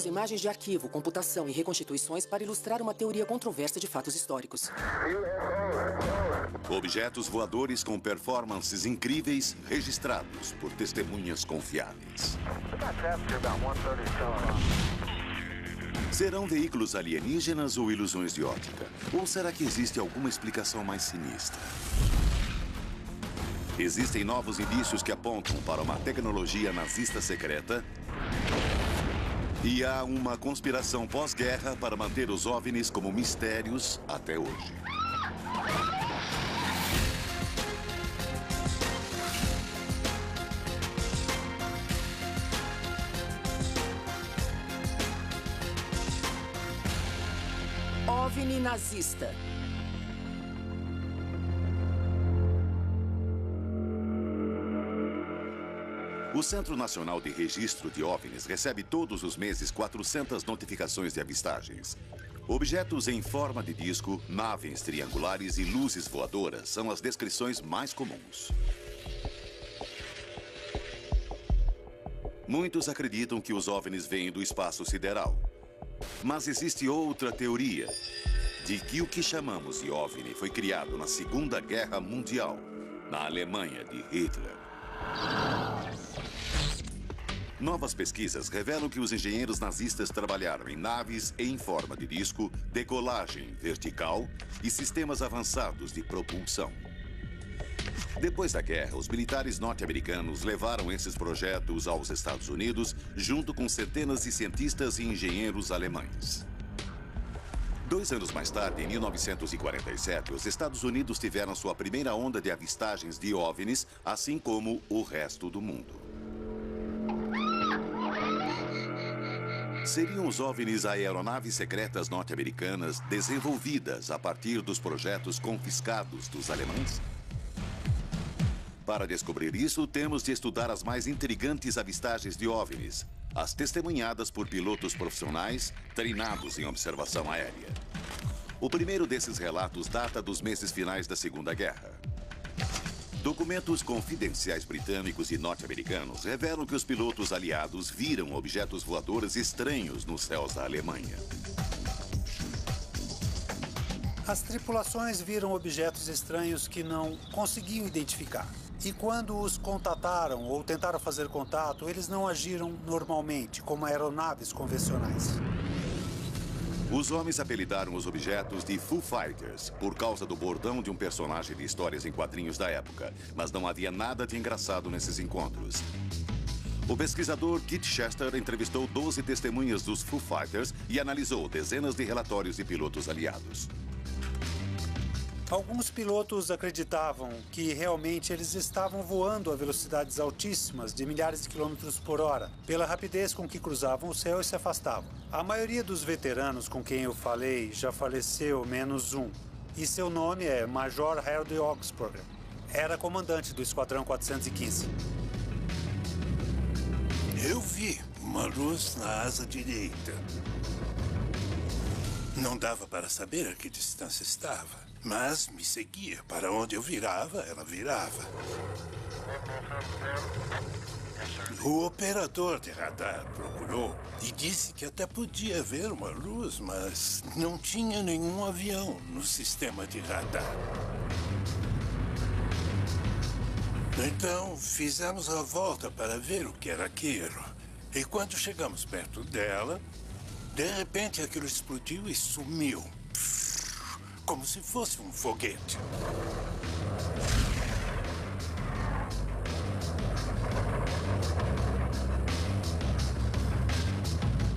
imagens de arquivo, computação e reconstituições para ilustrar uma teoria controversa de fatos históricos. Objetos voadores com performances incríveis registrados por testemunhas confiáveis. Serão veículos alienígenas ou ilusões de ótica? Ou será que existe alguma explicação mais sinistra? Existem novos indícios que apontam para uma tecnologia nazista secreta. E há uma conspiração pós-guerra para manter os OVNIs como mistérios até hoje. OVNI nazista. O Centro Nacional de Registro de OVNIs recebe todos os meses 400 notificações de avistagens. Objetos em forma de disco, naves triangulares e luzes voadoras são as descrições mais comuns. Muitos acreditam que os OVNIs vêm do espaço sideral. Mas existe outra teoria, de que o que chamamos de OVNI foi criado na Segunda Guerra Mundial, na Alemanha de Hitler. Novas pesquisas revelam que os engenheiros nazistas trabalharam em naves em forma de disco, decolagem vertical e sistemas avançados de propulsão. Depois da guerra, os militares norte-americanos levaram esses projetos aos Estados Unidos, junto com centenas de cientistas e engenheiros alemães. 2 anos mais tarde, em 1947, os Estados Unidos tiveram sua primeira onda de avistagens de OVNIs, assim como o resto do mundo. Seriam os OVNIs aeronaves secretas norte-americanas desenvolvidas a partir dos projetos confiscados dos alemães? Para descobrir isso, temos de estudar as mais intrigantes avistagens de OVNIs, as testemunhadas por pilotos profissionais treinados em observação aérea. O primeiro desses relatos data dos meses finais da Segunda Guerra. Documentos confidenciais britânicos e norte-americanos revelam que os pilotos aliados viram objetos voadores estranhos nos céus da Alemanha. As tripulações viram objetos estranhos que não conseguiam identificar. E quando os contataram ou tentaram fazer contato, eles não agiram normalmente, como aeronaves convencionais. Os homens apelidaram os objetos de Foo Fighters por causa do bordão de um personagem de histórias em quadrinhos da época, mas não havia nada de engraçado nesses encontros. O pesquisador Kit Chester entrevistou 12 testemunhas dos Foo Fighters e analisou dezenas de relatórios de pilotos aliados. Alguns pilotos acreditavam que realmente eles estavam voando a velocidades altíssimas de milhares de quilômetros por hora, pela rapidez com que cruzavam o céu e se afastavam. A maioria dos veteranos com quem eu falei já faleceu, menos um. E seu nome é Major Harold Oxford. Era comandante do Esquadrão 415. Eu vi uma luz na asa direita. Não dava para saber a que distância estava. Mas me seguia. Para onde eu virava, ela virava. O operador de radar procurou e disse que até podia ver uma luz, mas não tinha nenhum avião no sistema de radar. Então, fizemos a volta para ver o que era aquilo. E quando chegamos perto dela, de repente aquilo explodiu e sumiu. Como se fosse um foguete.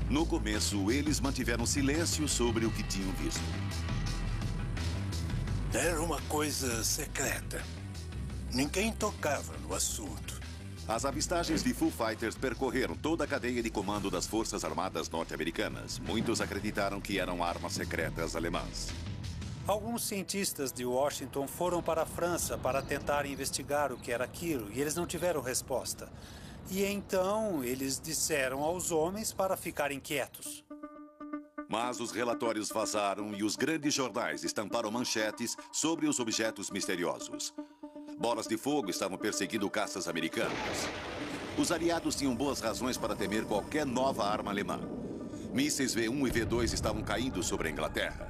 No começo, eles mantiveram silêncio sobre o que tinham visto. Era uma coisa secreta. Ninguém tocava no assunto. As avistagens de Foo Fighters percorreram toda a cadeia de comando das Forças Armadas norte-americanas. Muitos acreditaram que eram armas secretas alemãs. Alguns cientistas de Washington foram para a França para tentar investigar o que era aquilo e eles não tiveram resposta. E então eles disseram aos homens para ficarem quietos. Mas os relatórios vazaram e os grandes jornais estamparam manchetes sobre os objetos misteriosos. Bolas de fogo estavam perseguindo caças americanos. Os aliados tinham boas razões para temer qualquer nova arma alemã. Mísseis V1 e V2 estavam caindo sobre a Inglaterra.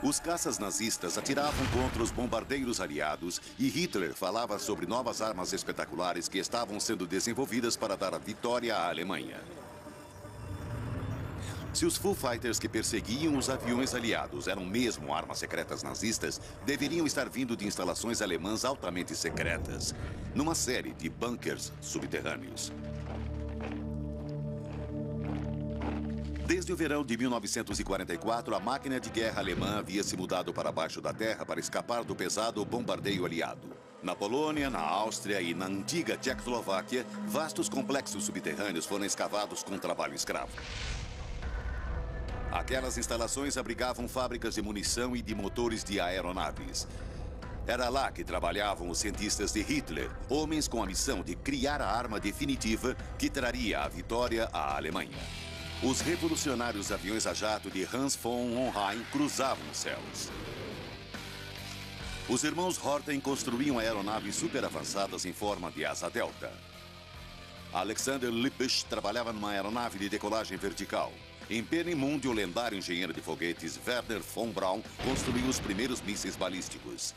Os caças nazistas atiravam contra os bombardeiros aliados e Hitler falava sobre novas armas espetaculares que estavam sendo desenvolvidas para dar a vitória à Alemanha. Se os Foo Fighters que perseguiam os aviões aliados eram mesmo armas secretas nazistas, deveriam estar vindo de instalações alemãs altamente secretas, numa série de bunkers subterrâneos. Desde o verão de 1944, a máquina de guerra alemã havia se mudado para baixo da terra para escapar do pesado bombardeio aliado. Na Polônia, na Áustria e na antiga Tchecoslováquia, vastos complexos subterrâneos foram escavados com trabalho escravo. Aquelas instalações abrigavam fábricas de munição e de motores de aeronaves. Era lá que trabalhavam os cientistas de Hitler, homens com a missão de criar a arma definitiva que traria a vitória à Alemanha. Os revolucionários aviões a jato de Hans von Hohenheim cruzavam os céus. Os irmãos Horten construíam aeronaves super avançadas em forma de asa delta. Alexander Lippisch trabalhava numa aeronave de decolagem vertical. Em Peenemünde, o lendário engenheiro de foguetes Werner von Braun construiu os primeiros mísseis balísticos.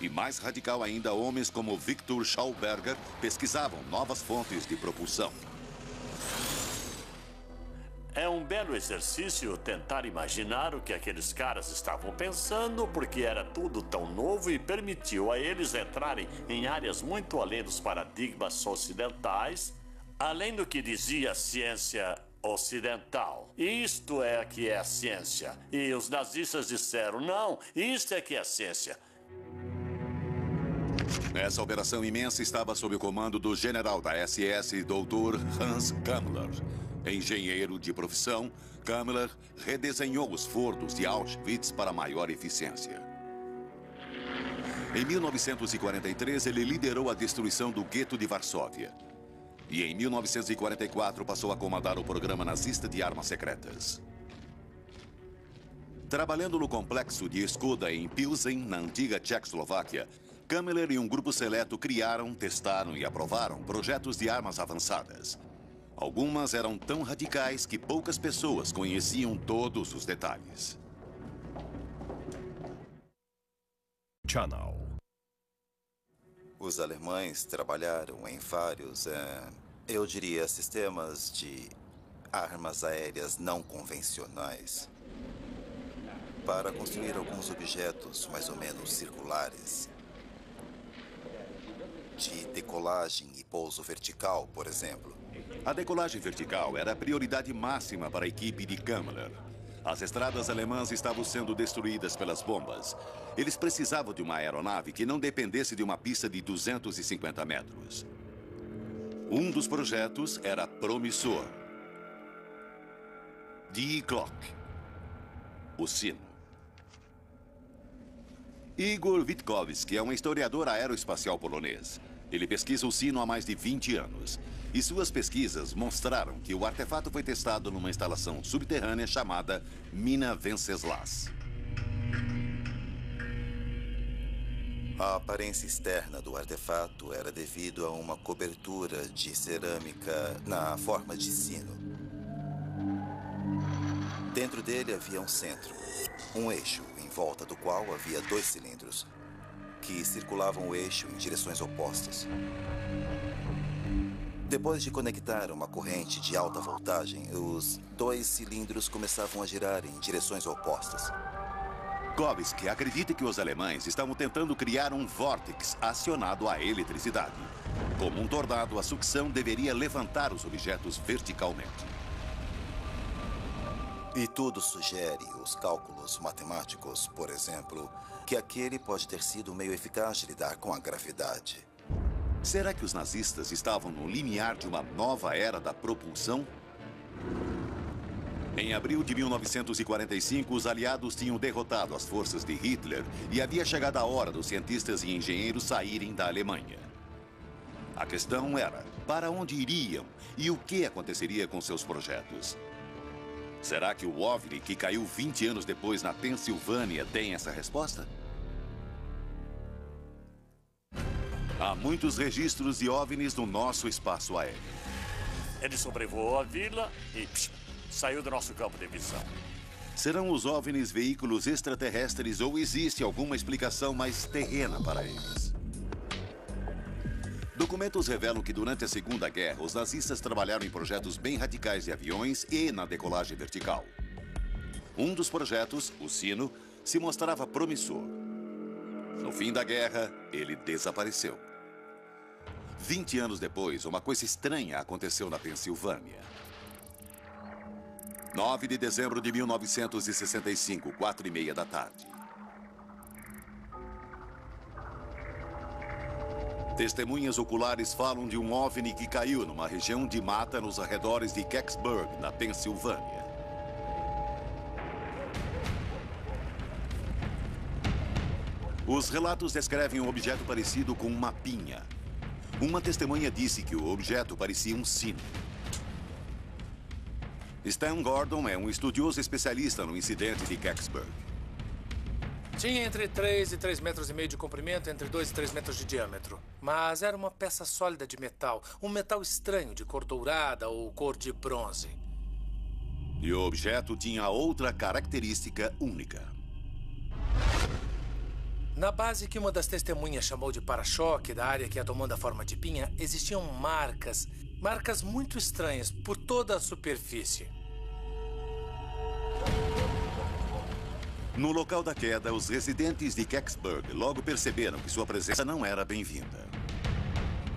E mais radical ainda, homens como Victor Schauberger pesquisavam novas fontes de propulsão. É um belo exercício tentar imaginar o que aqueles caras estavam pensando, porque era tudo tão novo e permitiu a eles entrarem em áreas muito além dos paradigmas ocidentais, além do que dizia a ciência ocidental. Isto é que é a ciência. E os nazistas disseram, não, isto é que é a ciência. Essa operação imensa estava sob o comando do general da SS, Dr. Hans Kammler. Engenheiro de profissão, Kammler redesenhou os fornos de Auschwitz para maior eficiência. Em 1943, ele liderou a destruição do gueto de Varsóvia. E em 1944 passou a comandar o programa nazista de armas secretas. Trabalhando no complexo de Skoda em Pilsen, na antiga Tchecoslováquia, Kammler e um grupo seleto criaram, testaram e aprovaram projetos de armas avançadas. Algumas eram tão radicais que poucas pessoas conheciam todos os detalhes. Channel. Os alemães trabalharam em vários, eu diria, sistemas de armas aéreas não convencionais para construir alguns objetos mais ou menos circulares, de decolagem e pouso vertical, por exemplo. A decolagem vertical era a prioridade máxima para a equipe de Kammler. As estradas alemãs estavam sendo destruídas pelas bombas. Eles precisavam de uma aeronave que não dependesse de uma pista de 250 metros. Um dos projetos era promissor. Die Glock, o sino. Igor Witkowski é um historiador aeroespacial polonês. Ele pesquisa o sino há mais de 20 anos. E suas pesquisas mostraram que o artefato foi testado numa instalação subterrânea chamada Mina Wenceslas. A aparência externa do artefato era devido a uma cobertura de cerâmica na forma de sino. Dentro dele havia um centro, um eixo, em volta do qual havia 2 cilindros, que circulavam o eixo em direções opostas. Depois de conectar uma corrente de alta voltagem, os 2 cilindros começavam a girar em direções opostas. Kowski acredita que os alemães estavam tentando criar um vórtice acionado à eletricidade. Como um tornado, a sucção deveria levantar os objetos verticalmente. E tudo sugere, os cálculos matemáticos, por exemplo, que aquele pode ter sido um meio eficaz de lidar com a gravidade. Será que os nazistas estavam no limiar de uma nova era da propulsão? Em abril de 1945, os aliados tinham derrotado as forças de Hitler e havia chegado a hora dos cientistas e engenheiros saírem da Alemanha. A questão era, para onde iriam e o que aconteceria com seus projetos? Será que o OVNI, que caiu 20 anos depois na Pensilvânia, tem essa resposta? Há muitos registros de OVNIs no nosso espaço aéreo. Ele sobrevoou a vila e Saiu do nosso campo de visão. Serão os OVNIs veículos extraterrestres ou existe alguma explicação mais terrena para eles? Documentos revelam que durante a Segunda Guerra, os nazistas trabalharam em projetos bem radicais de aviões e na decolagem vertical. Um dos projetos, o Sino, se mostrava promissor. No fim da guerra, ele desapareceu. 20 anos depois, uma coisa estranha aconteceu na Pensilvânia. 9 de dezembro de 1965, 4h30 da tarde. Testemunhas oculares falam de um OVNI que caiu numa região de mata nos arredores de Kecksburg, na Pensilvânia. Os relatos descrevem um objeto parecido com uma pinha. Uma testemunha disse que o objeto parecia um sino. Stan Gordon é um estudioso especialista no incidente de Kecksburg. Tinha entre 3 e 3,5 metros de comprimento, entre 2 e 3 metros de diâmetro. Mas era uma peça sólida de metal, um metal estranho de cor dourada ou cor de bronze. E o objeto tinha outra característica única. Na base que uma das testemunhas chamou de para-choque, da área que ia tomando a forma de pinha, existiam marcas muito estranhas por toda a superfície. No local da queda, os residentes de Kecksburg logo perceberam que sua presença não era bem-vinda.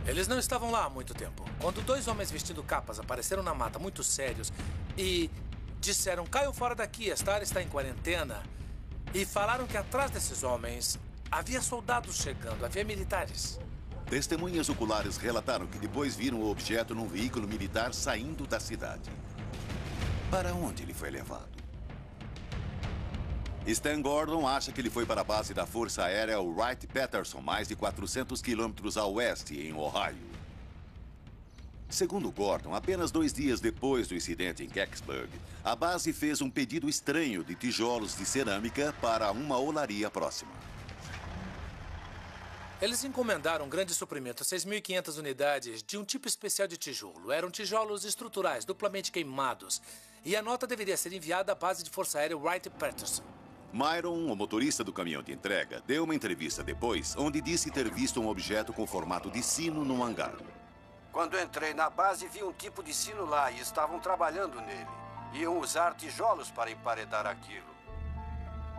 Eles não estavam lá há muito tempo. Quando 2 homens vestindo capas apareceram na mata muito sérios e disseram, caiam fora daqui, esta área está em quarentena, e falaram que atrás desses homens havia soldados chegando, havia militares. Testemunhas oculares relataram que depois viram o objeto num veículo militar saindo da cidade. Para onde ele foi levado? Stan Gordon acha que ele foi para a base da Força Aérea Wright-Patterson, mais de 400 quilômetros a oeste, em Ohio. Segundo Gordon, apenas 2 dias depois do incidente em Kecksburg, a base fez um pedido estranho de tijolos de cerâmica para uma olaria próxima. Eles encomendaram um grande suprimento, 6.500 unidades, de um tipo especial de tijolo. Eram tijolos estruturais, duplamente queimados. E a nota deveria ser enviada à base de Força Aérea Wright-Patterson. Myron, o motorista do caminhão de entrega, deu uma entrevista depois, onde disse ter visto um objeto com formato de sino num hangar. Quando entrei na base, vi um tipo de sino lá e estavam trabalhando nele. Iam usar tijolos para emparedar aquilo.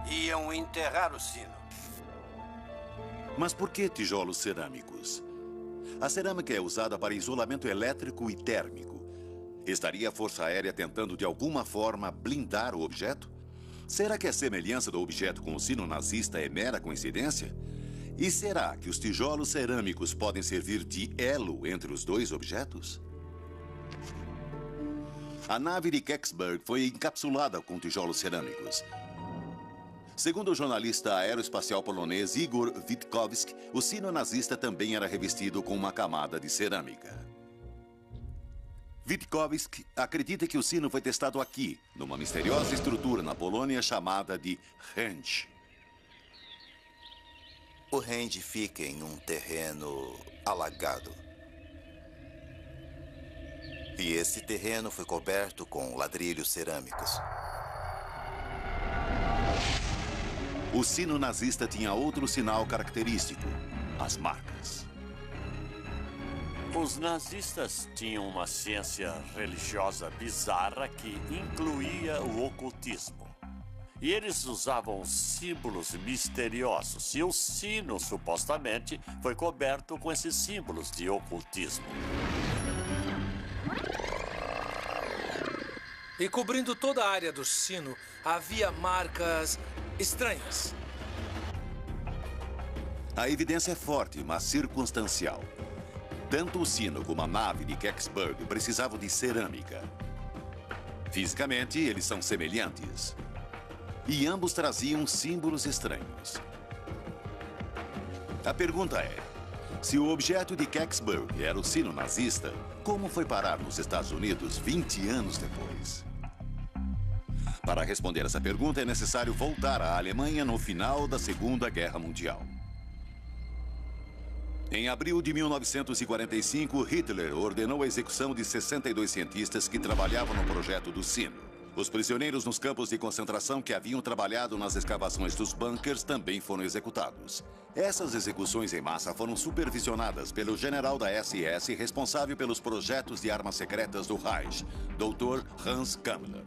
Iam enterrar o sino. Mas por que tijolos cerâmicos? A cerâmica é usada para isolamento elétrico e térmico. Estaria a Força Aérea tentando de alguma forma blindar o objeto? Será que a semelhança do objeto com o sino nazista é mera coincidência? E será que os tijolos cerâmicos podem servir de elo entre os 2 objetos? A nave de Kecksburg foi encapsulada com tijolos cerâmicos. Segundo o jornalista aeroespacial polonês Igor Witkowski, o sino nazista também era revestido com uma camada de cerâmica. Witkowski acredita que o sino foi testado aqui, numa misteriosa estrutura na Polônia chamada de Range. O Range fica em um terreno alagado. E esse terreno foi coberto com ladrilhos cerâmicos. O sino nazista tinha outro sinal característico: as marcas. Os nazistas tinham uma ciência religiosa bizarra que incluía o ocultismo. E eles usavam símbolos misteriosos. E o sino, supostamente, foi coberto com esses símbolos de ocultismo. E cobrindo toda a área do sino, havia marcas estranhas. A evidência é forte, mas circunstancial. Tanto o sino como a nave de Kecksburg precisavam de cerâmica. Fisicamente, eles são semelhantes. E ambos traziam símbolos estranhos. A pergunta é, se o objeto de Kecksburg era o sino nazista, como foi parar nos Estados Unidos 20 anos depois? Para responder essa pergunta, é necessário voltar à Alemanha no final da Segunda Guerra Mundial. Em abril de 1945, Hitler ordenou a execução de 62 cientistas que trabalhavam no projeto do sino. Os prisioneiros nos campos de concentração que haviam trabalhado nas escavações dos bunkers também foram executados. Essas execuções em massa foram supervisionadas pelo general da SS responsável pelos projetos de armas secretas do Reich, Dr. Hans Kammler.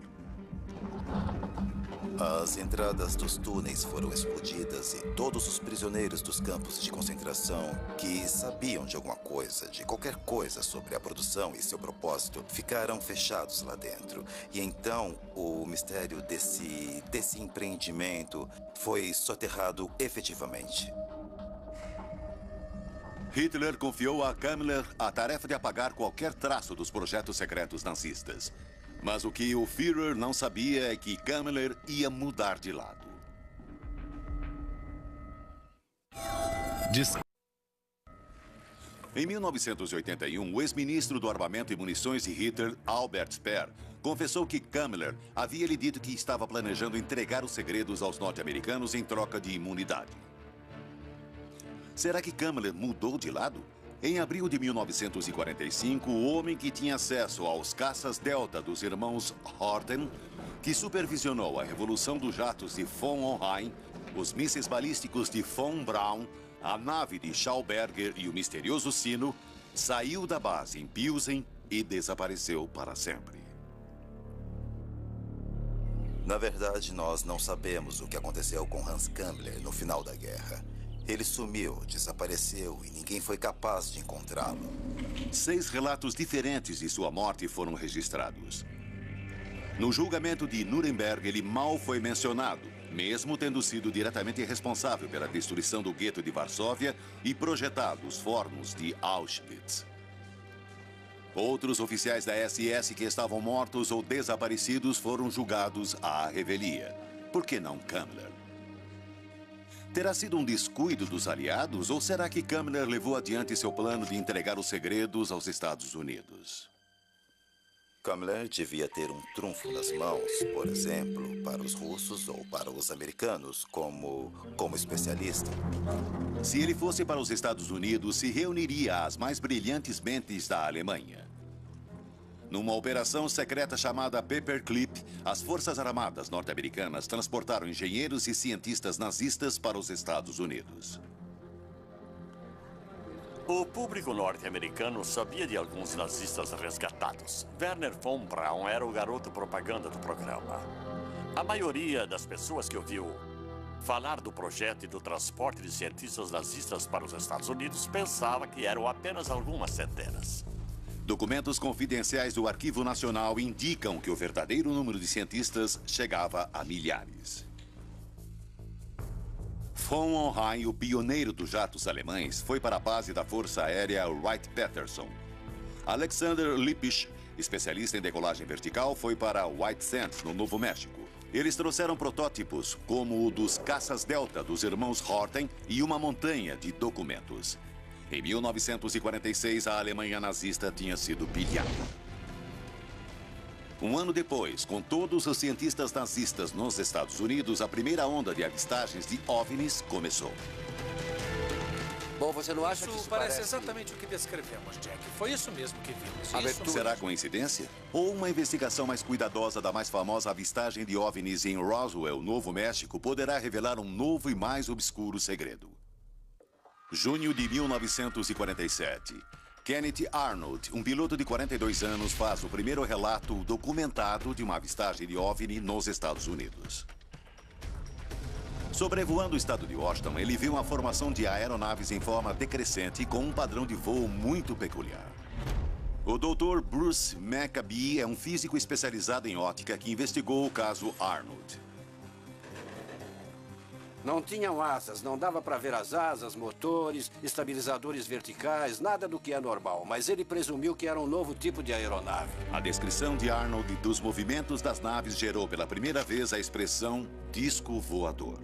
As entradas dos túneis foram explodidas e todos os prisioneiros dos campos de concentração que sabiam de alguma coisa, de qualquer coisa sobre a produção e seu propósito, ficaram fechados lá dentro. E então o mistério desse empreendimento foi soterrado efetivamente. Hitler confiou a Kammler a tarefa de apagar qualquer traço dos projetos secretos nazistas. Mas o que o Führer não sabia é que Kammler ia mudar de lado. Em 1981, o ex-ministro do Armamento e Munições de Hitler, Albert Speer, confessou que Kammler havia lhe dito que estava planejando entregar os segredos aos norte-americanos em troca de imunidade. Será que Kammler mudou de lado? Em abril de 1945, o homem que tinha acesso aos caças Delta dos irmãos Horten, que supervisionou a revolução dos jatos de von Hohenheim, os mísseis balísticos de von Braun, a nave de Schauberger e o misterioso sino, saiu da base em Pilsen e desapareceu para sempre. Na verdade, nós não sabemos o que aconteceu com Hans Kammler no final da guerra. Ele sumiu, desapareceu e ninguém foi capaz de encontrá-lo. 6 relatos diferentes de sua morte foram registrados. No julgamento de Nuremberg, ele mal foi mencionado, mesmo tendo sido diretamente responsável pela destruição do gueto de Varsóvia e projetado os fornos de Auschwitz. Outros oficiais da SS que estavam mortos ou desaparecidos foram julgados à revelia. Por que não Kammler? Terá sido um descuido dos aliados ou será que Kammler levou adiante seu plano de entregar os segredos aos Estados Unidos? Kammler devia ter um trunfo nas mãos, por exemplo, para os russos ou para os americanos, como especialista. Se ele fosse para os Estados Unidos, se reuniria às mais brilhantes mentes da Alemanha. Numa operação secreta chamada Paperclip, as Forças Armadas norte-americanas transportaram engenheiros e cientistas nazistas para os Estados Unidos. O público norte-americano sabia de alguns nazistas resgatados. Werner von Braun era o garoto propaganda do programa. A maioria das pessoas que ouviu falar do projeto e do transporte de cientistas nazistas para os Estados Unidos pensava que eram apenas algumas centenas. Documentos confidenciais do Arquivo Nacional indicam que o verdadeiro número de cientistas chegava a milhares. Von Hohenheim, o pioneiro dos jatos alemães, foi para a base da Força Aérea Wright-Patterson. Alexander Lippisch, especialista em decolagem vertical, foi para White Sands, no Novo México. Eles trouxeram protótipos, como o dos caças Delta dos irmãos Horten e uma montanha de documentos. Em 1946, a Alemanha nazista tinha sido pilhada. Um ano depois, com todos os cientistas nazistas nos Estados Unidos, a primeira onda de avistagens de OVNIs começou. Bom, você não acha que isso parece exatamente o que descrevemos, Jack. Foi isso mesmo que vimos. Será coincidência? Ou uma investigação mais cuidadosa da mais famosa avistagem de OVNIs em Roswell, Novo México, poderá revelar um novo e mais obscuro segredo. Junho de 1947. Kenneth Arnold, um piloto de 42 anos, faz o primeiro relato documentado de uma avistagem de OVNI nos Estados Unidos. Sobrevoando o estado de Washington, ele viu uma formação de aeronaves em forma decrescente com um padrão de voo muito peculiar. O Dr. Bruce McAbee é um físico especializado em óptica que investigou o caso Arnold. Não tinham asas, não dava para ver as asas, motores, estabilizadores verticais, nada do que é normal. Mas ele presumiu que era um novo tipo de aeronave. A descrição de Arnold dos movimentos das naves gerou pela primeira vez a expressão disco voador.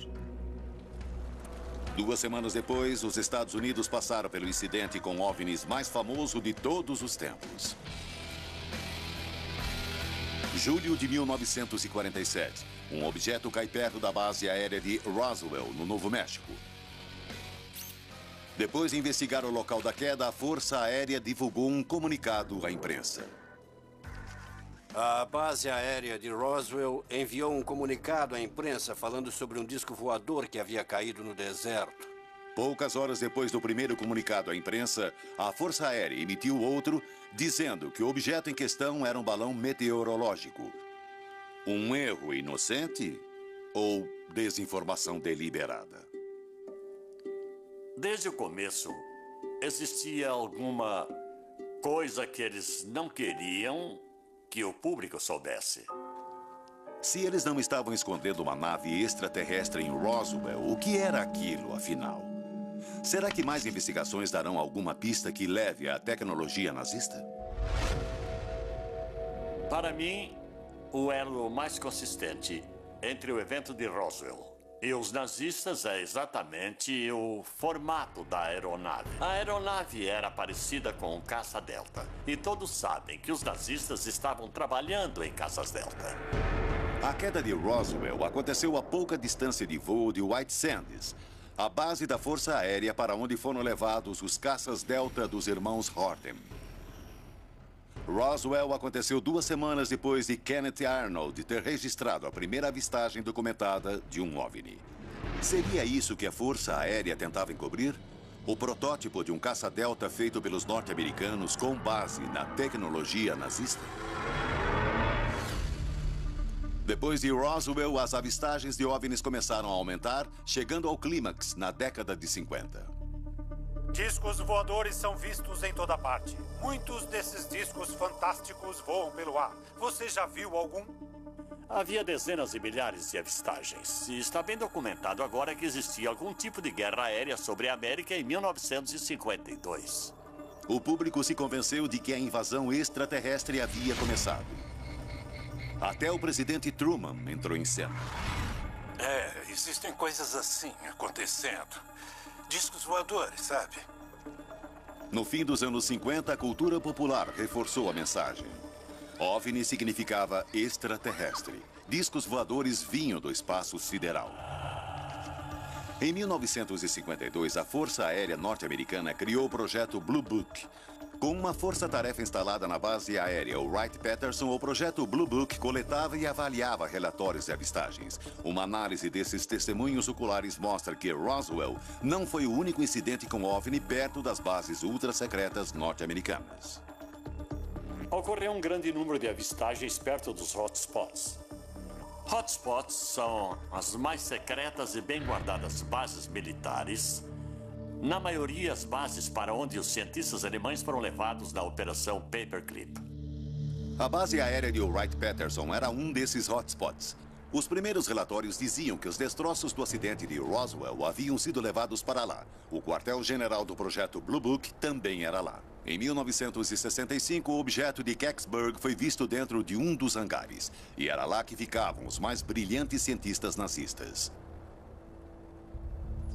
2 semanas depois, os Estados Unidos passaram pelo incidente com OVNIs mais famoso de todos os tempos. Julho de 1947. Um objeto cai perto da base aérea de Roswell, no Novo México. Depois de investigar o local da queda, a Força Aérea divulgou um comunicado à imprensa. A base aérea de Roswell enviou um comunicado à imprensa falando sobre um disco voador que havia caído no deserto. Poucas horas depois do primeiro comunicado à imprensa, a Força Aérea emitiu outro, dizendo que o objeto em questão era um balão meteorológico. Um erro inocente ou desinformação deliberada? Desde o começo, existia alguma coisa que eles não queriam que o público soubesse. Se eles não estavam escondendo uma nave extraterrestre em Roswell, o que era aquilo, afinal? Será que mais investigações darão alguma pista que leve à tecnologia nazista? Para mim, o elo mais consistente entre o evento de Roswell e os nazistas é exatamente o formato da aeronave. A aeronave era parecida com um caça Delta. E todos sabem que os nazistas estavam trabalhando em caças Delta. A queda de Roswell aconteceu a pouca distância de voo de White Sands, a base da Força Aérea para onde foram levados os caças Delta dos irmãos Horten. Roswell aconteceu 2 semanas depois de Kenneth Arnold ter registrado a primeira avistagem documentada de um OVNI. Seria isso que a Força Aérea tentava encobrir? O protótipo de um caça-delta feito pelos norte-americanos com base na tecnologia nazista? Depois de Roswell, as avistagens de OVNIs começaram a aumentar, chegando ao clímax na década de 50. Discos voadores são vistos em toda parte. Muitos desses discos fantásticos voam pelo ar. Você já viu algum? Havia dezenas de milhares de avistagens. E está bem documentado agora que existia algum tipo de guerra aérea sobre a América em 1952. O público se convenceu de que a invasão extraterrestre havia começado. Até o presidente Truman entrou em cena. Existem coisas assim acontecendo. Discos voadores, sabe? No fim dos anos 50, a cultura popular reforçou a mensagem. OVNI significava extraterrestre. Discos voadores vinham do espaço sideral. Em 1952, a Força Aérea Norte-Americana criou o projeto Blue Book. Com uma força-tarefa instalada na base aérea Wright-Patterson, o projeto Blue Book coletava e avaliava relatórios de avistagens. Uma análise desses testemunhos oculares mostra que Roswell não foi o único incidente com OVNI perto das bases ultra-secretas norte-americanas. Ocorreu um grande número de avistagens perto dos hotspots. Hotspots são as mais secretas e bem guardadas bases militares. Na maioria, as bases para onde os cientistas alemães foram levados na Operação Paperclip. A base aérea de Wright-Patterson era um desses hotspots. Os primeiros relatórios diziam que os destroços do acidente de Roswell haviam sido levados para lá. O quartel-general do projeto Blue Book também era lá. Em 1965, o objeto de Kecksburg foi visto dentro de um dos hangares. E era lá que ficavam os mais brilhantes cientistas nazistas.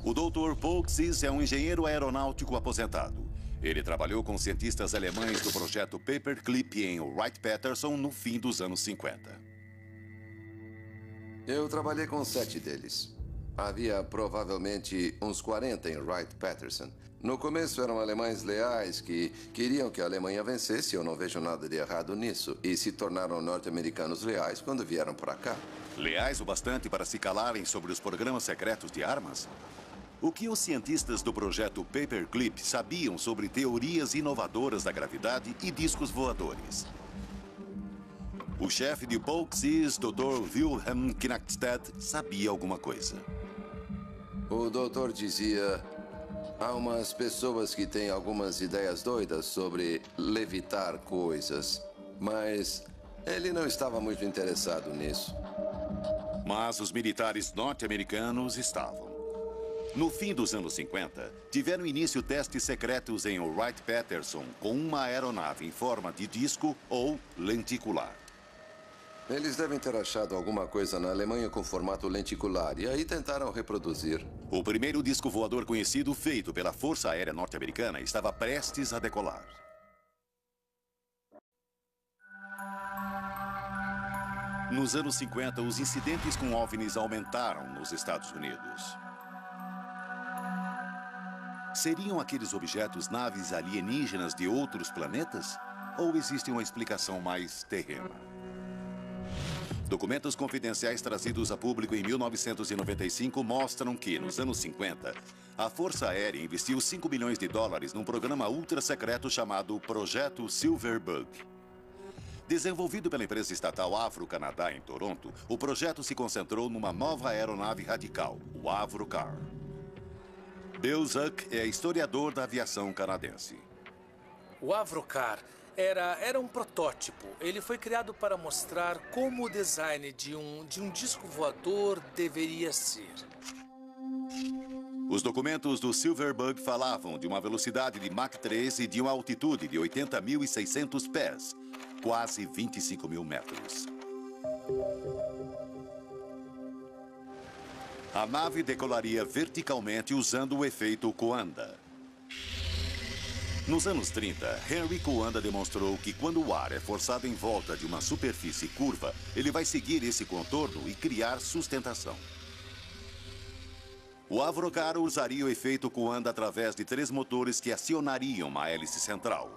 O Dr. Paul Kziz é um engenheiro aeronáutico aposentado. Ele trabalhou com cientistas alemães do projeto Paperclip em Wright-Patterson no fim dos anos 50. Eu trabalhei com 7 deles. Havia provavelmente uns 40 em Wright-Patterson. No começo eram alemães leais que queriam que a Alemanha vencesse, eu não vejo nada de errado nisso, e se tornaram norte-americanos leais quando vieram para cá. Leais o bastante para se calarem sobre os programas secretos de armas? O que os cientistas do projeto Paperclip sabiam sobre teorias inovadoras da gravidade e discos voadores? O chefe de Paul Kziz, Dr. Wilhelm Knackstedt, sabia alguma coisa. O doutor dizia: há umas pessoas que têm algumas ideias doidas sobre levitar coisas, mas ele não estava muito interessado nisso. Mas os militares norte-americanos estavam. No fim dos anos 50, tiveram início testes secretos em Wright-Patterson com uma aeronave em forma de disco ou lenticular. Eles devem ter achado alguma coisa na Alemanha com formato lenticular e aí tentaram reproduzir. O primeiro disco voador conhecido feito pela Força Aérea Norte-Americana estava prestes a decolar. Nos anos 50, os incidentes com OVNIs aumentaram nos Estados Unidos. Seriam aqueles objetos naves alienígenas de outros planetas? Ou existe uma explicação mais terrena? Documentos confidenciais trazidos a público em 1995 mostram que, nos anos 50, a Força Aérea investiu $5 milhões num programa ultra-secreto chamado Projeto Silverbug. Desenvolvido pela empresa estatal Avro-Canadá em Toronto, o projeto se concentrou numa nova aeronave radical, o Avrocar. Bill Zuck é historiador da aviação canadense. O Avrocar era um protótipo. Ele foi criado para mostrar como o design de um disco voador deveria ser. Os documentos do Silverbug falavam de uma velocidade de Mach 3 e de uma altitude de 80.600 pés, quase 25 mil metros. A nave decolaria verticalmente usando o efeito Coanda. Nos anos 30, Henry Coanda demonstrou que quando o ar é forçado em volta de uma superfície curva, ele vai seguir esse contorno e criar sustentação. O Avrocar usaria o efeito Coanda através de 3 motores que acionariam uma hélice central.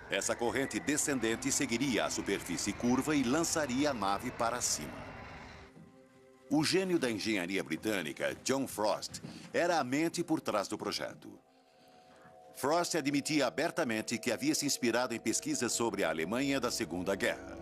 Essa corrente descendente seguiria a superfície curva e lançaria a nave para cima. O gênio da engenharia britânica, John Frost, era a mente por trás do projeto. Frost admitia abertamente que havia se inspirado em pesquisas sobre a Alemanha da Segunda Guerra.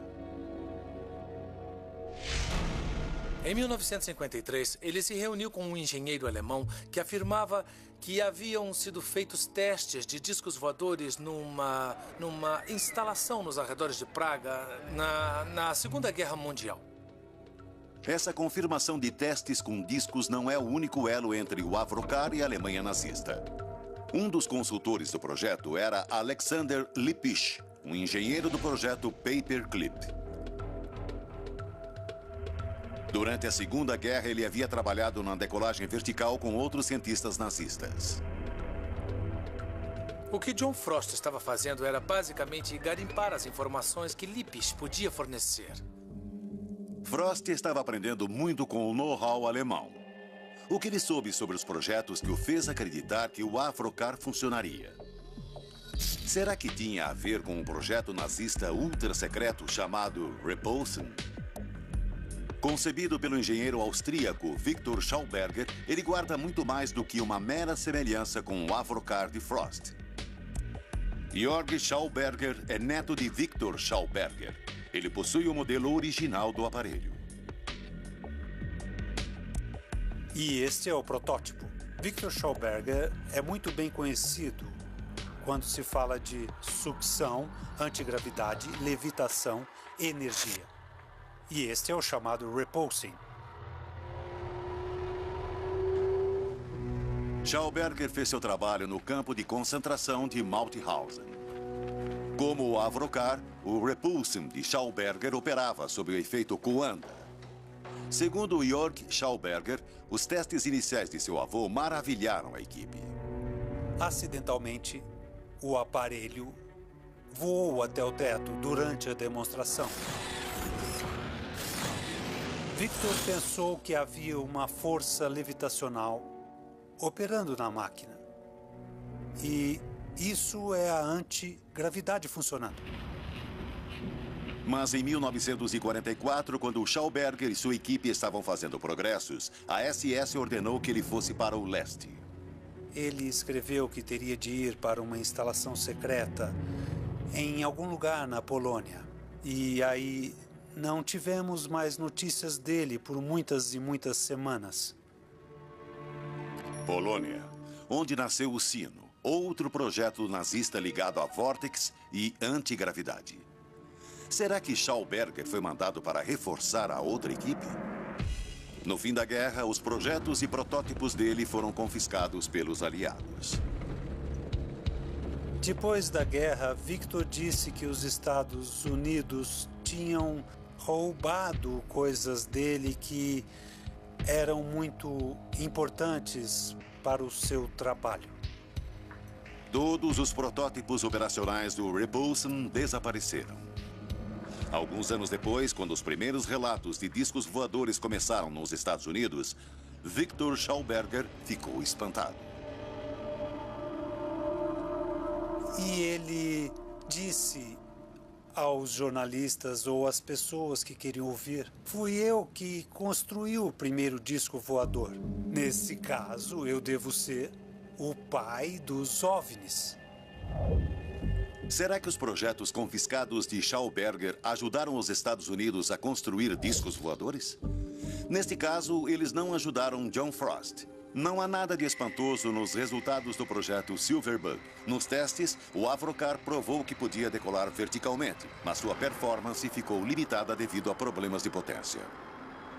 Em 1953, ele se reuniu com um engenheiro alemão que afirmava que haviam sido feitos testes de discos voadores numa instalação nos arredores de Praga na Segunda Guerra Mundial. Essa confirmação de testes com discos não é o único elo entre o Avrocar e a Alemanha nazista. Um dos consultores do projeto era Alexander Lippisch, um engenheiro do projeto Paperclip. Durante a Segunda Guerra, ele havia trabalhado na decolagem vertical com outros cientistas nazistas. O que John Frost estava fazendo era basicamente garimpar as informações que Lippisch podia fornecer. Frost estava aprendendo muito com o know-how alemão. O que ele soube sobre os projetos que o fez acreditar que o Avrocar funcionaria? Será que tinha a ver com um projeto nazista ultra-secreto chamado Repulsion? Concebido pelo engenheiro austríaco Victor Schauberger, ele guarda muito mais do que uma mera semelhança com o Avrocar de Frost. Georg Schauberger é neto de Victor Schauberger. Ele possui o modelo original do aparelho. E este é o protótipo. Victor Schauberger é muito bem conhecido quando se fala de sucção, antigravidade, levitação, energia. E este é o chamado repulsing. Schauberger fez seu trabalho no campo de concentração de Mauthausen. Como o Avrocar, o repulsing de Schauberger operava sob o efeito Coanda. Segundo Georg Schauberger, os testes iniciais de seu avô maravilharam a equipe. Acidentalmente, o aparelho voou até o teto durante a demonstração. Victor pensou que havia uma força levitacional operando na máquina. E isso é a antigravidade funcionando. Mas em 1944, quando Schauberger e sua equipe estavam fazendo progressos, a SS ordenou que ele fosse para o leste. Ele escreveu que teria de ir para uma instalação secreta em algum lugar na Polônia. E aí não tivemos mais notícias dele por muitas e muitas semanas. Polônia, onde nasceu o Sino, outro projeto nazista ligado a Vortex e antigravidade. Será que Schauberger foi mandado para reforçar a outra equipe? No fim da guerra, os projetos e protótipos dele foram confiscados pelos aliados. Depois da guerra, Victor disse que os Estados Unidos tinham roubado coisas dele que eram muito importantes para o seu trabalho. Todos os protótipos operacionais do Repulsion desapareceram. Alguns anos depois, quando os primeiros relatos de discos voadores começaram nos Estados Unidos, Victor Schauberger ficou espantado. E ele disse aos jornalistas ou às pessoas que queriam ouvir. Fui eu que construí o primeiro disco voador. Nesse caso, eu devo ser o pai dos OVNIs. Será que os projetos confiscados de Schauberger ajudaram os Estados Unidos a construir discos voadores? Neste caso, eles não ajudaram John Frost. Não há nada de espantoso nos resultados do projeto Silverbug. Nos testes, o Avrocar provou que podia decolar verticalmente, mas sua performance ficou limitada devido a problemas de potência.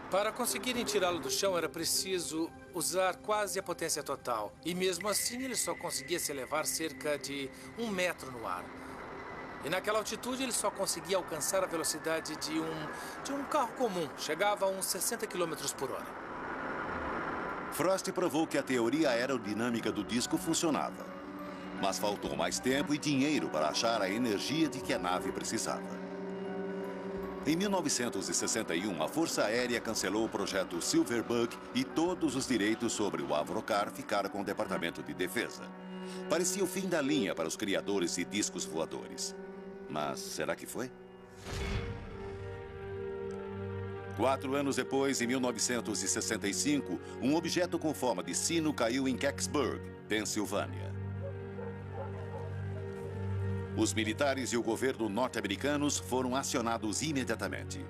Para conseguirem tirá-lo do chão, era preciso usar quase a potência total. E mesmo assim, ele só conseguia se elevar cerca de 1 metro no ar. E naquela altitude, ele só conseguia alcançar a velocidade de um carro comum. Chegava a uns 60 km por hora. Frost provou que a teoria aerodinâmica do disco funcionava. Mas faltou mais tempo e dinheiro para achar a energia de que a nave precisava. Em 1961, a Força Aérea cancelou o projeto Silverbug e todos os direitos sobre o Avrocar ficaram com o Departamento de Defesa. Parecia o fim da linha para os criadores de discos voadores. Mas será que foi? 4 anos depois, em 1965, um objeto com forma de sino caiu em Kecksburg, Pensilvânia. Os militares e o governo norte-americanos foram acionados imediatamente.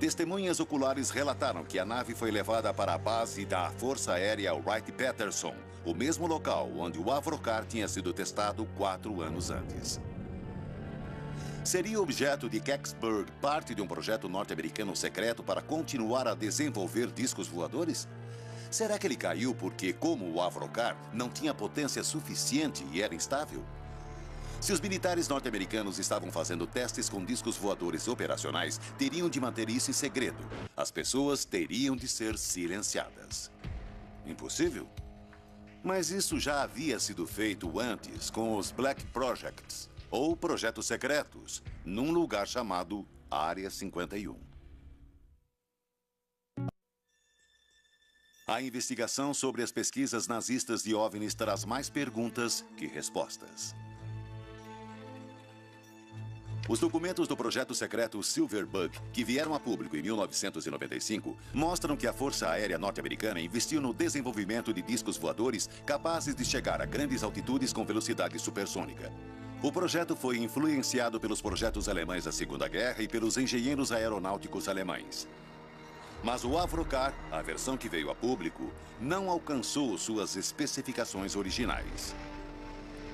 Testemunhas oculares relataram que a nave foi levada para a base da Força Aérea Wright-Patterson, o mesmo local onde o Avrocar tinha sido testado 4 anos antes. Seria o objeto de Kecksburg parte de um projeto norte-americano secreto para continuar a desenvolver discos voadores? Será que ele caiu porque, como o Avrocar, não tinha potência suficiente e era instável? Se os militares norte-americanos estavam fazendo testes com discos voadores operacionais, teriam de manter isso em segredo. As pessoas teriam de ser silenciadas. Impossível? Mas isso já havia sido feito antes com os Black Projects, ou projetos secretos, num lugar chamado Área 51. A investigação sobre as pesquisas nazistas de OVNIs traz mais perguntas que respostas. Os documentos do projeto secreto Silverbug, que vieram a público em 1995, mostram que a Força Aérea Norte-Americana investiu no desenvolvimento de discos voadores capazes de chegar a grandes altitudes com velocidade supersônica. O projeto foi influenciado pelos projetos alemães da Segunda Guerra e pelos engenheiros aeronáuticos alemães. Mas o Avrocar, a versão que veio a público, não alcançou suas especificações originais.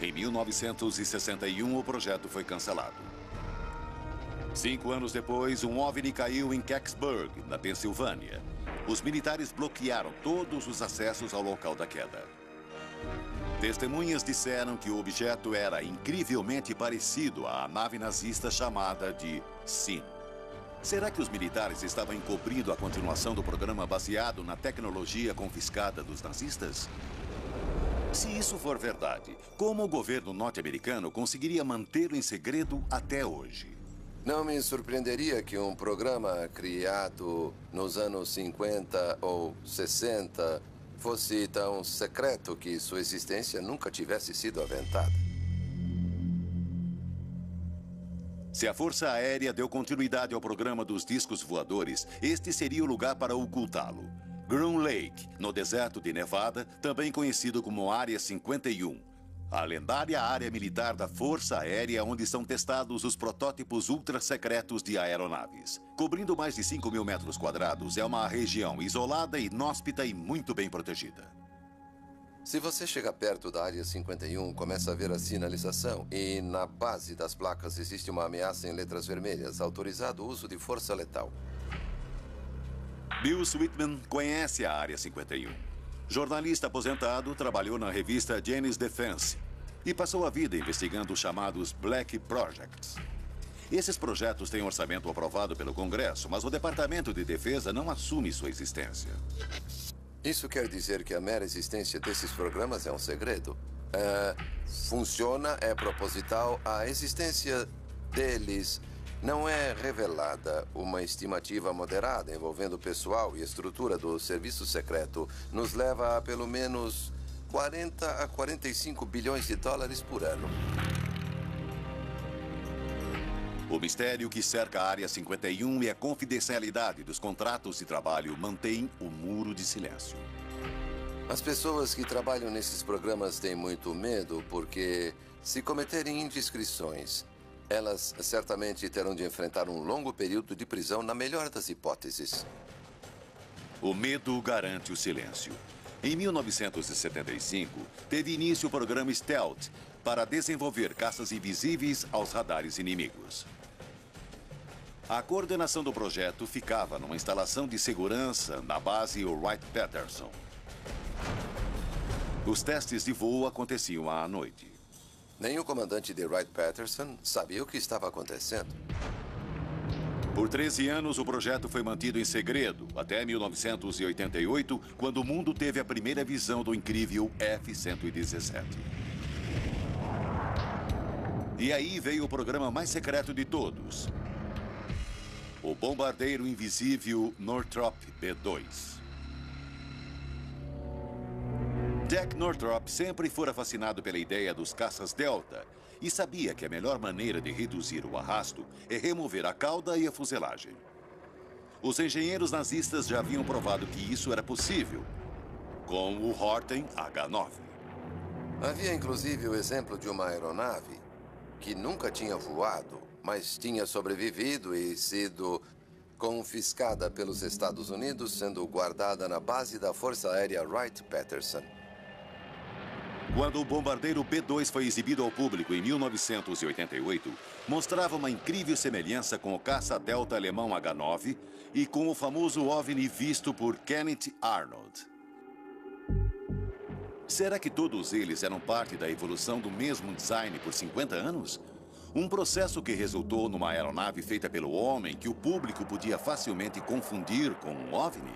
Em 1961, o projeto foi cancelado. 5 anos depois, um OVNI caiu em Kecksburg, na Pensilvânia. Os militares bloquearam todos os acessos ao local da queda. Testemunhas disseram que o objeto era incrivelmente parecido à nave nazista chamada de Sin. Será que os militares estavam encobrindo a continuação do programa baseado na tecnologia confiscada dos nazistas? Se isso for verdade, como o governo norte-americano conseguiria mantê-lo em segredo até hoje? Não me surpreenderia que um programa criado nos anos 50 ou 60 fosse tão secreto que sua existência nunca tivesse sido aventada. Se a Força Aérea deu continuidade ao programa dos discos voadores, este seria o lugar para ocultá-lo. Groom Lake, no deserto de Nevada, também conhecido como Área 51. A lendária área militar da Força Aérea, onde são testados os protótipos ultra-secretos de aeronaves. Cobrindo mais de 5.000 metros quadrados, é uma região isolada, inóspita e muito bem protegida. Se você chega perto da Área 51, começa a ver a sinalização. E na base das placas existe uma ameaça em letras vermelhas. Autorizado o uso de força letal. Bill Sweetman conhece a Área 51. Jornalista aposentado, trabalhou na revista Jane's Defense e passou a vida investigando os chamados Black Projects. Esses projetos têm orçamento aprovado pelo Congresso, mas o Departamento de Defesa não assume sua existência. Isso quer dizer que a mera existência desses programas é um segredo. Funciona, é proposital, a existência deles não é revelada. Uma estimativa moderada envolvendo o pessoal e estrutura do serviço secreto nos leva a pelo menos 40 a 45 bilhões de dólares por ano. O mistério que cerca a Área 51 e a confidencialidade dos contratos de trabalho mantém o muro de silêncio. As pessoas que trabalham nesses programas têm muito medo porque, se cometerem indiscrições, elas certamente terão de enfrentar um longo período de prisão na melhor das hipóteses. O medo garante o silêncio. Em 1975, teve início o programa Stealth para desenvolver caças invisíveis aos radares inimigos. A coordenação do projeto ficava numa instalação de segurança na base Wright-Patterson. Os testes de voo aconteciam à noite. Nem o comandante de Wright-Patterson sabia o que estava acontecendo. Por 13 anos, o projeto foi mantido em segredo, até 1988, quando o mundo teve a primeira visão do incrível F-117. E aí veio o programa mais secreto de todos. O bombardeiro invisível Northrop B-2. Jack Northrop sempre fora fascinado pela ideia dos caças Delta e sabia que a melhor maneira de reduzir o arrasto é remover a cauda e a fuselagem. Os engenheiros nazistas já haviam provado que isso era possível, com o Horten H-9. Havia inclusive o exemplo de uma aeronave que nunca tinha voado, mas tinha sobrevivido e sido confiscada pelos Estados Unidos, sendo guardada na base da Força Aérea Wright-Patterson. Quando o bombardeiro B-2 foi exibido ao público em 1988, mostrava uma incrível semelhança com o caça Delta alemão H-9 e com o famoso OVNI visto por Kenneth Arnold. Será que todos eles eram parte da evolução do mesmo design por 50 anos? Um processo que resultou numa aeronave feita pelo homem que o público podia facilmente confundir com um OVNI?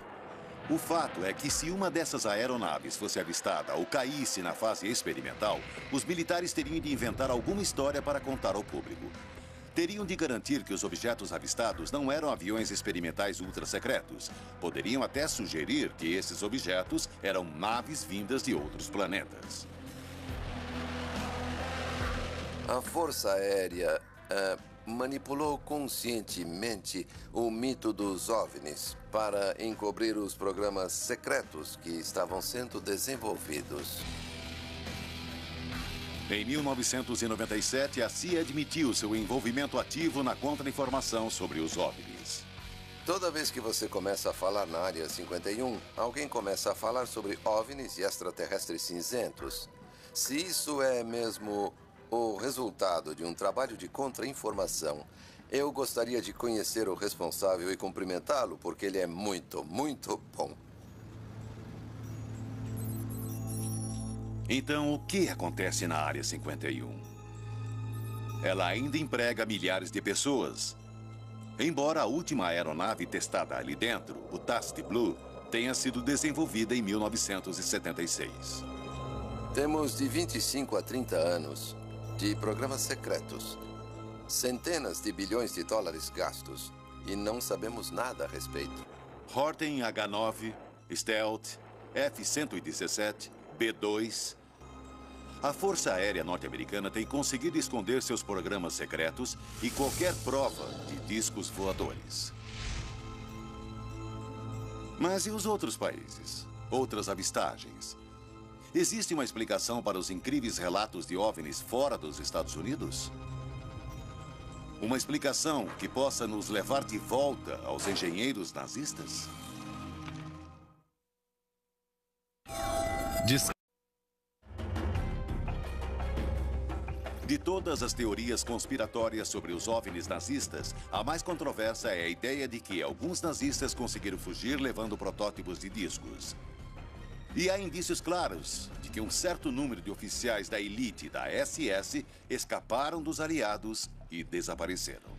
O fato é que se uma dessas aeronaves fosse avistada ou caísse na fase experimental, os militares teriam de inventar alguma história para contar ao público. Teriam de garantir que os objetos avistados não eram aviões experimentais ultra-secretos. Poderiam até sugerir que esses objetos eram naves vindas de outros planetas. A Força Aérea manipulou conscientemente o mito dos OVNIs para encobrir os programas secretos que estavam sendo desenvolvidos. Em 1997, a CIA admitiu seu envolvimento ativo na contra-informação sobre os OVNIs. Toda vez que você começa a falar na Área 51, alguém começa a falar sobre OVNIs e extraterrestres cinzentos. Se isso é mesmo o resultado de um trabalho de contra-informação, eu gostaria de conhecer o responsável e cumprimentá-lo, porque ele é muito, muito bom. Então, o que acontece na Área 51? Ela ainda emprega milhares de pessoas. Embora a última aeronave testada ali dentro, o Tasty Blue, tenha sido desenvolvida em 1976. Temos de 25 a 30 anos de programas secretos. Centenas de bilhões de dólares gastos. E não sabemos nada a respeito. Horten H-9, Stealth, F-117, B-2. A Força Aérea Norte-Americana tem conseguido esconder seus programas secretos e qualquer prova de discos voadores. Mas e os outros países? Outras avistagens? Existe uma explicação para os incríveis relatos de OVNIs fora dos Estados Unidos? Uma explicação que possa nos levar de volta aos engenheiros nazistas? De todas as teorias conspiratórias sobre os OVNIs nazistas, a mais controversa é a ideia de que alguns nazistas conseguiram fugir levando protótipos de discos. E há indícios claros de que um certo número de oficiais da elite da SS escaparam dos aliados e desapareceram.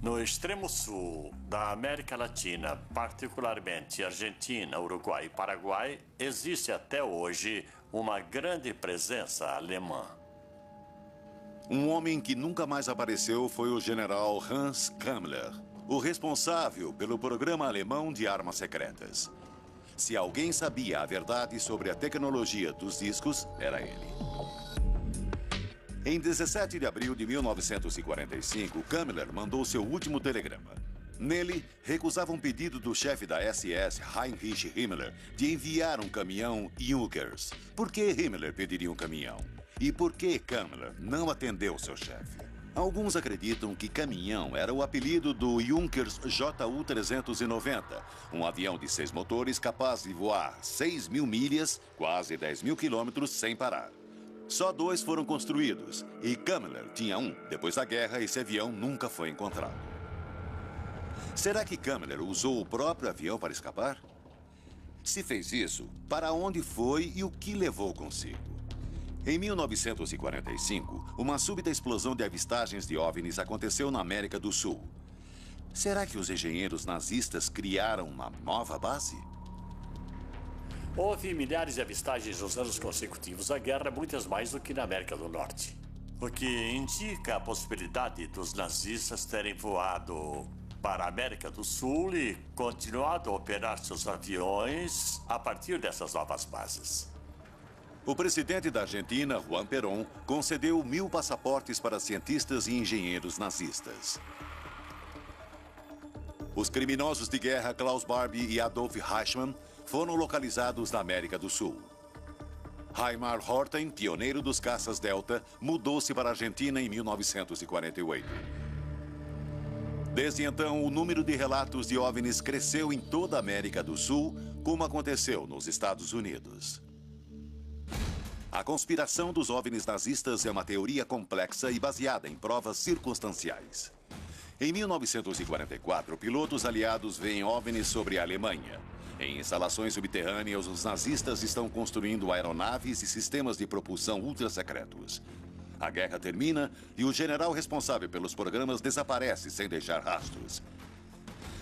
No extremo sul da América Latina, particularmente Argentina, Uruguai e Paraguai, existe até hoje uma grande presença alemã. Um homem que nunca mais apareceu foi o general Hans Kammler, o responsável pelo programa alemão de armas secretas. Se alguém sabia a verdade sobre a tecnologia dos discos, era ele. Em 17 de abril de 1945, Kammler mandou seu último telegrama. Nele, recusava um pedido do chefe da SS, Heinrich Himmler, de enviar um caminhão Junkers. Por que Himmler pediria um caminhão? E por que Kammler não atendeu seu chefe? Alguns acreditam que caminhão era o apelido do Junkers Ju-390, um avião de 6 motores capaz de voar 6.000 milhas, quase 10.000 quilômetros, sem parar. Só 2 foram construídos, e Kammler tinha um. Depois da guerra, esse avião nunca foi encontrado. Será que Kammler usou o próprio avião para escapar? Se fez isso, para onde foi e o que levou consigo? Em 1945, uma súbita explosão de avistagens de OVNIs aconteceu na América do Sul. Será que os engenheiros nazistas criaram uma nova base? Houve milhares de avistagens nos anos consecutivos à guerra, muitas mais do que na América do Norte. O que indica a possibilidade dos nazistas terem voado para a América do Sul e continuado a operar seus aviões a partir dessas novas bases. O presidente da Argentina, Juan Perón, concedeu 1.000 passaportes para cientistas e engenheiros nazistas. Os criminosos de guerra Klaus Barbie e Adolf Eichmann foram localizados na América do Sul. Heimar Horten, pioneiro dos caças Delta, mudou-se para a Argentina em 1948. Desde então, o número de relatos de OVNIs cresceu em toda a América do Sul, como aconteceu nos Estados Unidos. A conspiração dos OVNIs nazistas é uma teoria complexa e baseada em provas circunstanciais. Em 1944, pilotos aliados veem OVNIs sobre a Alemanha. Em instalações subterrâneas, os nazistas estão construindo aeronaves e sistemas de propulsão ultra-secretos. A guerra termina e o general responsável pelos programas desaparece sem deixar rastros.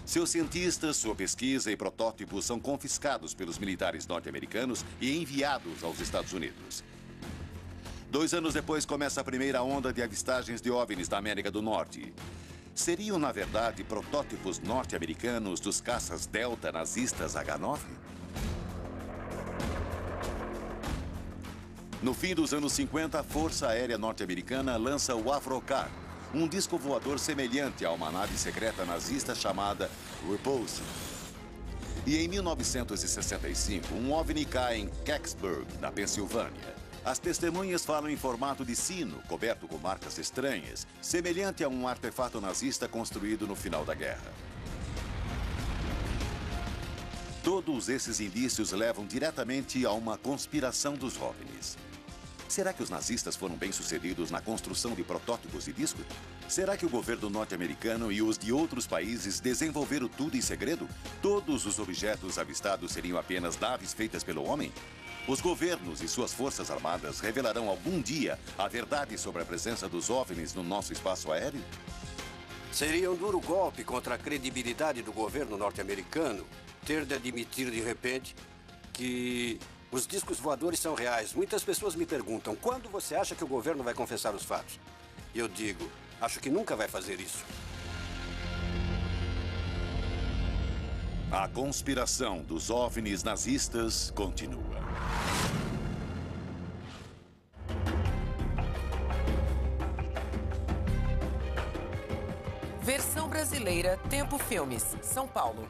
Seus cientistas, sua pesquisa e protótipos são confiscados pelos militares norte-americanos e enviados aos Estados Unidos. 2 anos depois começa a primeira onda de avistagens de OVNIs da América do Norte. Seriam, na verdade, protótipos norte-americanos dos caças Delta nazistas H-9? No fim dos anos 50, a Força Aérea Norte-Americana lança o Avrocar, um disco voador semelhante a uma nave secreta nazista chamada Repulse. E em 1965, um OVNI cai em Kecksburg, na Pensilvânia. As testemunhas falam em formato de sino, coberto com marcas estranhas, semelhante a um artefato nazista construído no final da guerra. Todos esses indícios levam diretamente a uma conspiração dos OVNIs. Será que os nazistas foram bem-sucedidos na construção de protótipos de disco? Será que o governo norte-americano e os de outros países desenvolveram tudo em segredo? Todos os objetos avistados seriam apenas naves feitas pelo homem? Os governos e suas forças armadas revelarão algum dia a verdade sobre a presença dos OVNIs no nosso espaço aéreo? Seria um duro golpe contra a credibilidade do governo norte-americano ter de admitir de repente que os discos voadores são reais. Muitas pessoas me perguntam, quando você acha que o governo vai confessar os fatos? E eu digo, acho que nunca vai fazer isso. A conspiração dos OVNIs nazistas continua. Versão brasileira, Tempo Filmes, São Paulo.